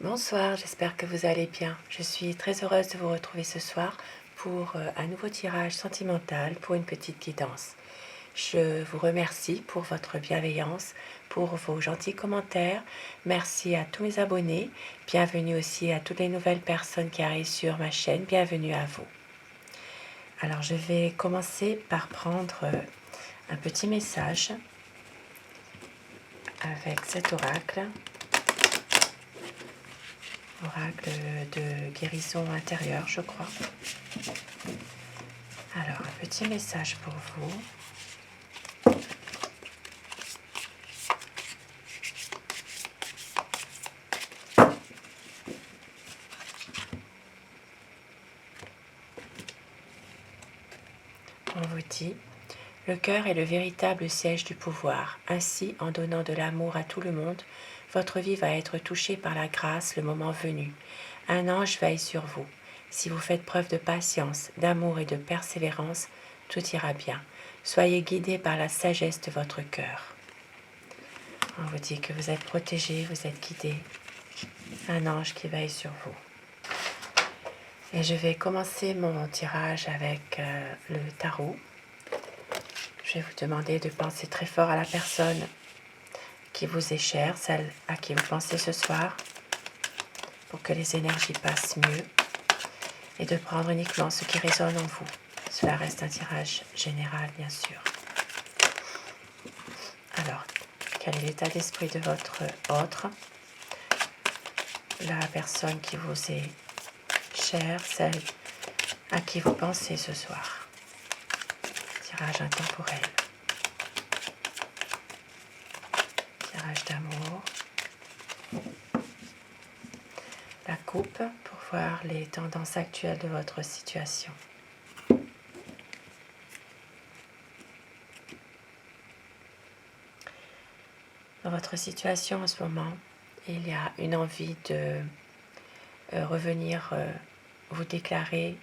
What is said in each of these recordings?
Bonsoir, j'espère que vous allez bien. Je suis très heureuse de vous retrouver ce soir pour un nouveau tirage sentimental pour une petite guidance. Je vous remercie pour votre bienveillance, pour vos gentils commentaires. Merci à tous mes abonnés. Bienvenue aussi à toutes les nouvelles personnes qui arrivent sur ma chaîne. Bienvenue à vous. Alors je vais commencer par prendre un petit message avec cet oracle. Oracle de guérison intérieure, je crois. Alors, un petit message pour vous. On vous dit: le cœur est le véritable siège du pouvoir. Ainsi, en donnant de l'amour à tout le monde, votre vie va être touchée par la grâce le moment venu. Un ange veille sur vous. Si vous faites preuve de patience, d'amour et de persévérance, tout ira bien. Soyez guidés par la sagesse de votre cœur. On vous dit que vous êtes protégés, vous êtes guidés. Un ange qui veille sur vous. Et je vais commencer mon tirage avec le tarot. Je vais vous demander de penser très fort à la personne qui vous est chère, celle à qui vous pensez ce soir, pour que les énergies passent mieux, et de prendre uniquement ce qui résonne en vous. Cela reste un tirage général, bien sûr. Alors, quel est l'état d'esprit de votre autre? La personne qui vous est chère, celle à qui vous pensez ce soir. Tirage intemporel. Tirage d'amour. La coupe pour voir les tendances actuelles de votre situation. Dans votre situation en ce moment, il y a une envie de revenir vous déclarer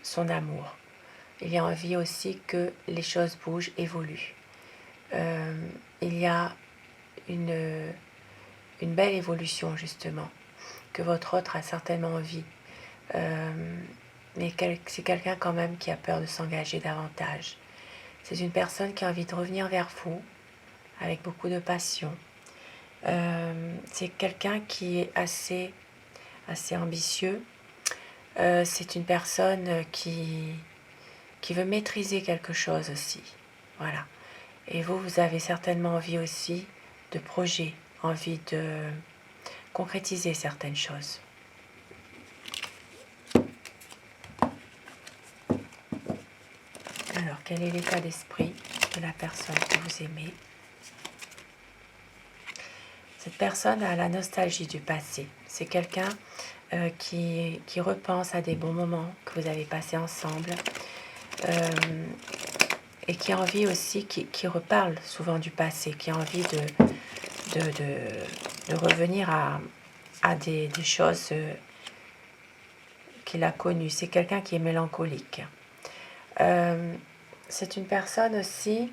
son amour. Il y a envie aussi que les choses bougent, évoluent. Il y a une belle évolution justement, que votre autre a certainement envie. Mais c'est quelqu'un quand même qui a peur de s'engager davantage. C'est une personne qui a envie de revenir vers vous avec beaucoup de passion. C'est quelqu'un qui est assez ambitieux. C'est une personne qui veut maîtriser quelque chose aussi. Voilà. Et vous avez certainement envie aussi de projets, envie de concrétiser certaines choses. Alors, quel est l'état d'esprit de la personne que vous aimez? Cette personne a la nostalgie du passé. C'est quelqu'un qui repense à des bons moments que vous avez passés ensemble et qui a envie aussi, qui reparle souvent du passé, qui a envie de revenir à des choses qu'il a connues. C'est quelqu'un qui est mélancolique. C'est une personne aussi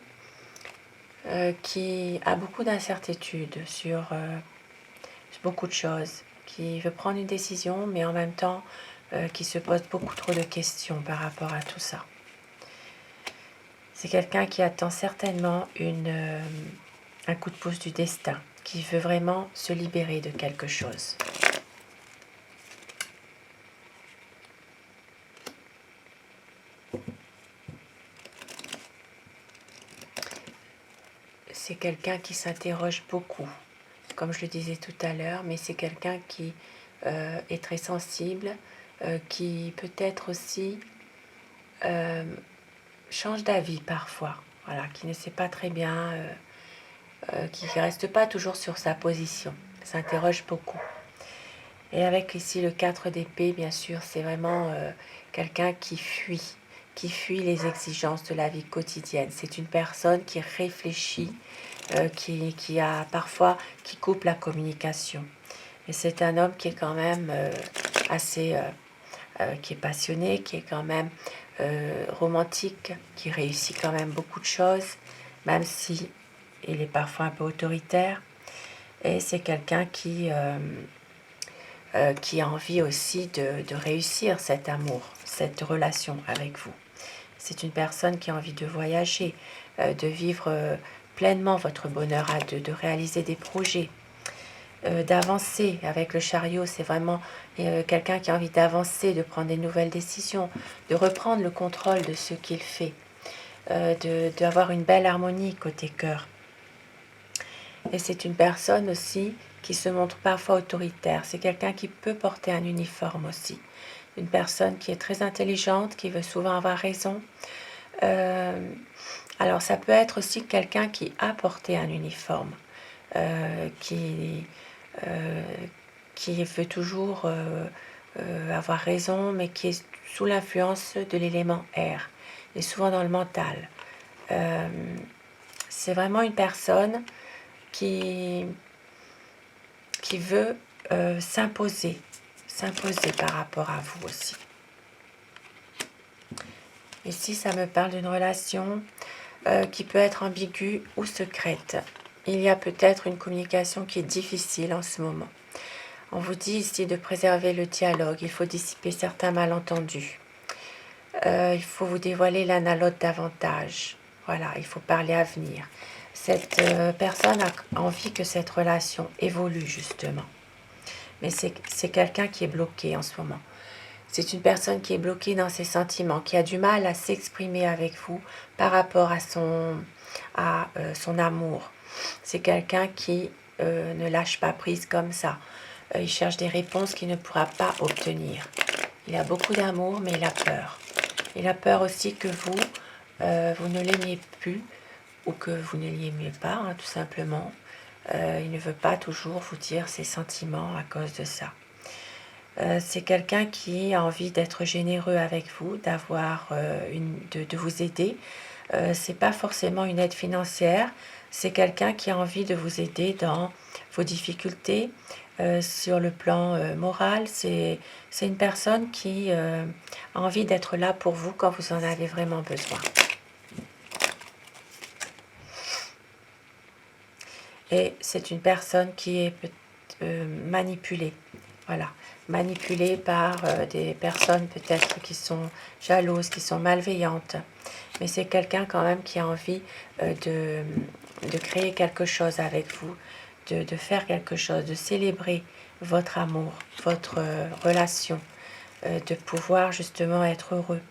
qui a beaucoup d'incertitudes sur beaucoup de choses, qui veut prendre une décision, mais en même temps qui se pose beaucoup trop de questions par rapport à tout ça. C'est quelqu'un qui attend certainement un coup de pouce du destin, qui veut vraiment se libérer de quelque chose. C'est quelqu'un qui s'interroge beaucoup, comme je le disais tout à l'heure, mais c'est quelqu'un qui est très sensible, qui peut-être aussi change d'avis parfois, voilà, qui ne sait pas très bien, qui ne reste pas toujours sur sa position, s'interroge beaucoup. Et avec ici le 4 d'épée, bien sûr, c'est vraiment quelqu'un qui fuit les exigences de la vie quotidienne. C'est une personne qui réfléchit, qui a parfois, qui coupe la communication. Et c'est un homme qui est quand même qui est passionné, qui est quand même romantique, qui réussit quand même beaucoup de choses, même si il est parfois un peu autoritaire. Et c'est quelqu'un qui qui a envie aussi de réussir cet amour, cette relation avec vous. C'est une personne qui a envie de voyager, de vivre pleinement votre bonheur à deux, de réaliser des projets, d'avancer avec le chariot. C'est vraiment quelqu'un qui a envie d'avancer, de prendre des nouvelles décisions, de reprendre le contrôle de ce qu'il fait, d'avoir une belle harmonie côté cœur. Et c'est une personne aussi qui se montre parfois autoritaire. C'est quelqu'un qui peut porter un uniforme aussi. Une personne qui est très intelligente, qui veut souvent avoir raison. Alors ça peut être aussi quelqu'un qui a porté un uniforme, qui veut toujours avoir raison, mais qui est sous l'influence de l'élément air, et souvent dans le mental. C'est vraiment une personne qui veut s'imposer par rapport à vous aussi. Ici, ça me parle d'une relation qui peut être ambiguë ou secrète. Il y a peut-être une communication qui est difficile en ce moment. On vous dit ici de préserver le dialogue, il faut dissiper certains malentendus. Il faut vous dévoiler l'un à l'autre davantage. Voilà, il faut parler avenir. Cette personne a envie que cette relation évolue justement. Mais c'est quelqu'un qui est bloqué en ce moment. C'est une personne qui est bloquée dans ses sentiments, qui a du mal à s'exprimer avec vous par rapport à son amour. C'est quelqu'un qui ne lâche pas prise comme ça. Il cherche des réponses qu'il ne pourra pas obtenir. Il a beaucoup d'amour, mais il a peur. Il a peur aussi que vous ne l'aimiez plus ou que vous ne l'aimiez pas, hein, tout simplement. Il ne veut pas toujours vous dire ses sentiments à cause de ça. C'est quelqu'un qui a envie d'être généreux avec vous, de vous aider. C'est pas forcément une aide financière, c'est quelqu'un qui a envie de vous aider dans vos difficultés, sur le plan moral. C'est une personne qui a envie d'être là pour vous quand vous en avez vraiment besoin. Et c'est une personne qui est manipulée. Voilà, manipulée par des personnes peut-être qui sont jalouses, qui sont malveillantes. Mais c'est quelqu'un quand même qui a envie de créer quelque chose avec vous, de faire quelque chose, de célébrer votre amour, votre relation, de pouvoir justement être heureux.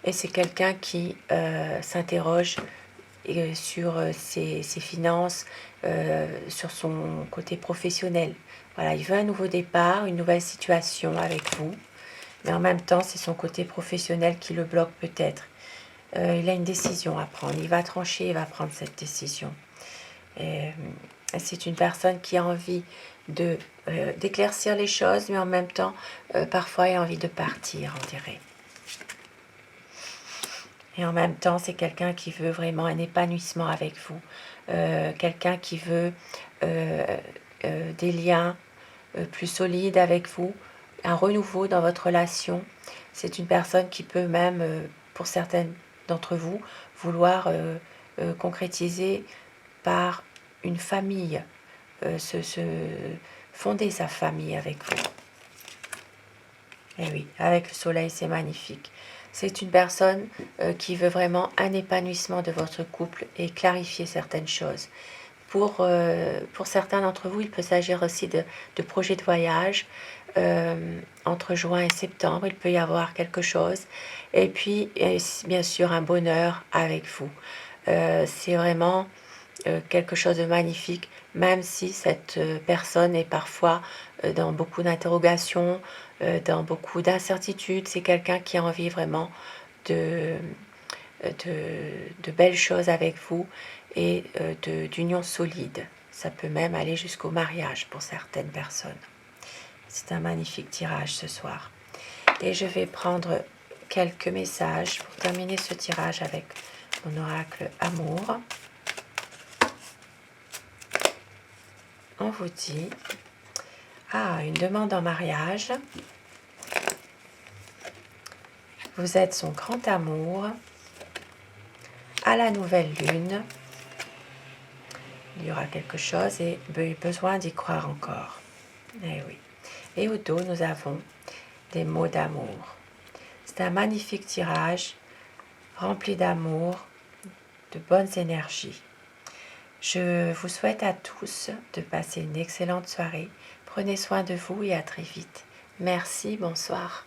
Et c'est quelqu'un qui s'interroge sur ses finances, sur son côté professionnel. Voilà, il veut un nouveau départ, une nouvelle situation avec vous, mais en même temps, c'est son côté professionnel qui le bloque peut-être. Il a une décision à prendre, il va trancher, il va prendre cette décision. C'est une personne qui a envie d'éclaircir les choses, mais en même temps, parfois, il a envie de partir, on dirait. Et en même temps, c'est quelqu'un qui veut vraiment un épanouissement avec vous. Quelqu'un qui veut des liens plus solides avec vous, un renouveau dans votre relation. C'est une personne qui peut même, pour certaines d'entre vous, vouloir concrétiser par une famille, fonder sa famille avec vous. Et oui, avec le soleil, c'est magnifique. C'est une personne qui veut vraiment un épanouissement de votre couple et clarifier certaines choses. Pour certains d'entre vous, il peut s'agir aussi de projets de voyage. Entre juin et septembre, il peut y avoir quelque chose. Et puis, bien sûr, un bonheur avec vous. C'est vraiment quelque chose de magnifique, même si cette personne est parfois dans beaucoup d'interrogations, dans beaucoup d'incertitudes. C'est quelqu'un qui a envie vraiment de belles choses avec vous et d'union solide. Ça peut même aller jusqu'au mariage pour certaines personnes. C'est un magnifique tirage ce soir. Et je vais prendre quelques messages pour terminer ce tirage avec mon oracle amour. On vous dit, une demande en mariage. Vous êtes son grand amour. À la nouvelle lune, il y aura quelque chose et besoin d'y croire encore. Eh oui. Et au dos, nous avons des mots d'amour. C'est un magnifique tirage rempli d'amour, de bonnes énergies. Je vous souhaite à tous de passer une excellente soirée. Prenez soin de vous et à très vite. Merci, bonsoir.